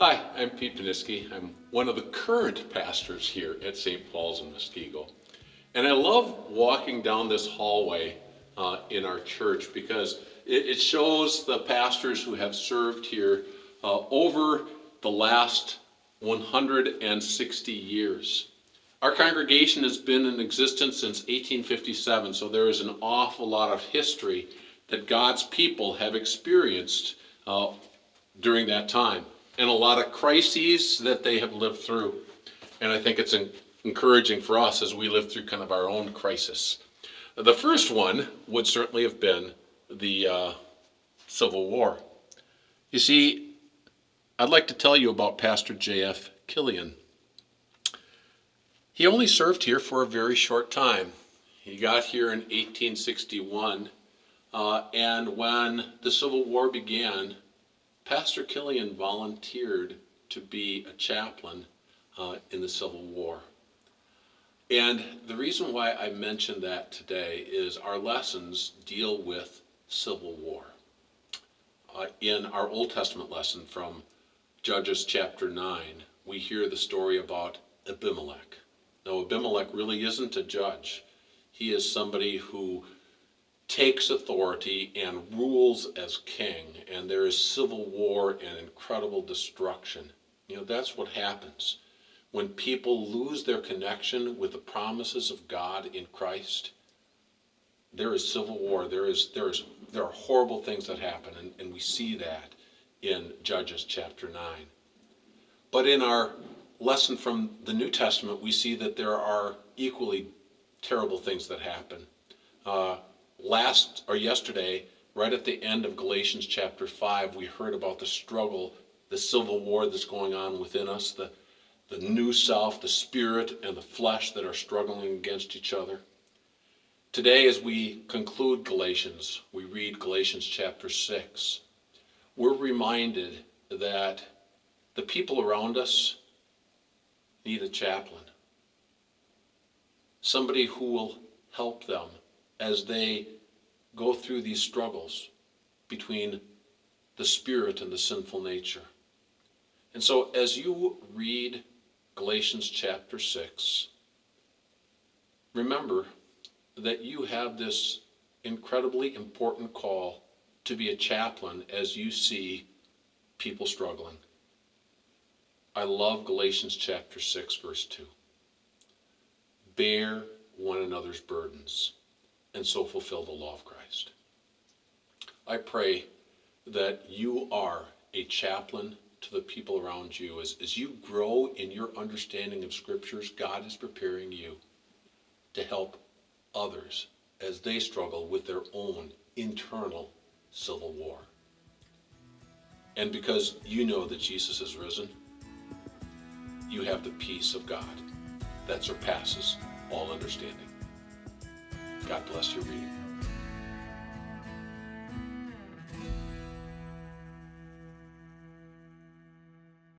Hi, I'm Pete Paniski. I'm one of the current pastors here at St. Paul's in Muskego. And I love walking down this hallway in our church because it shows the pastors who have served here over the last 160 years. Our congregation has been in existence since 1857, so there is an awful lot of history that God's people have experienced during that time, and a lot of crises that they have lived through. And I think it's encouraging for us as we live through kind of our own crisis. The first one would certainly have been the Civil War. You see, I'd like to tell you about Pastor J.F. Killian. He only served here for a very short time. He got here in 1861, and when the Civil War began, Pastor Killian volunteered to be a chaplain in the Civil War. And the reason why I mention that today is our lessons deal with Civil War. In our Old Testament lesson from Judges chapter 9, we hear the story about Abimelech. Now, Abimelech really isn't a judge. He is somebody who takes authority and rules as king, and there is civil war and incredible destruction. You know, that's what happens when people lose their connection with the promises of God in Christ. There is civil war. There are horrible things that happen, and we see that in Judges chapter 9. But in our lesson from the New Testament, we see that there are equally terrible things that happen. Yesterday, right at the end of Galatians chapter 5, we heard about the struggle, the civil war that's going on within us, the new self, the spirit and the flesh that are struggling against each other. Today, as we conclude Galatians, we read Galatians chapter 6. We're reminded that the people around us need a chaplain, somebody who will help them as they go through these struggles between the spirit and the sinful nature. And so as you read Galatians chapter 6, remember that you have this incredibly important call to be a chaplain as you see people struggling. I love Galatians chapter 6, verse 2. Bear one another's burdens, and so fulfill the law of Christ. I pray that you are a chaplain to the people around you. As you grow in your understanding of scriptures, God is preparing you to help others as they struggle with their own internal civil war. And because you know that Jesus is risen, you have the peace of God that surpasses all understanding. God bless your reading.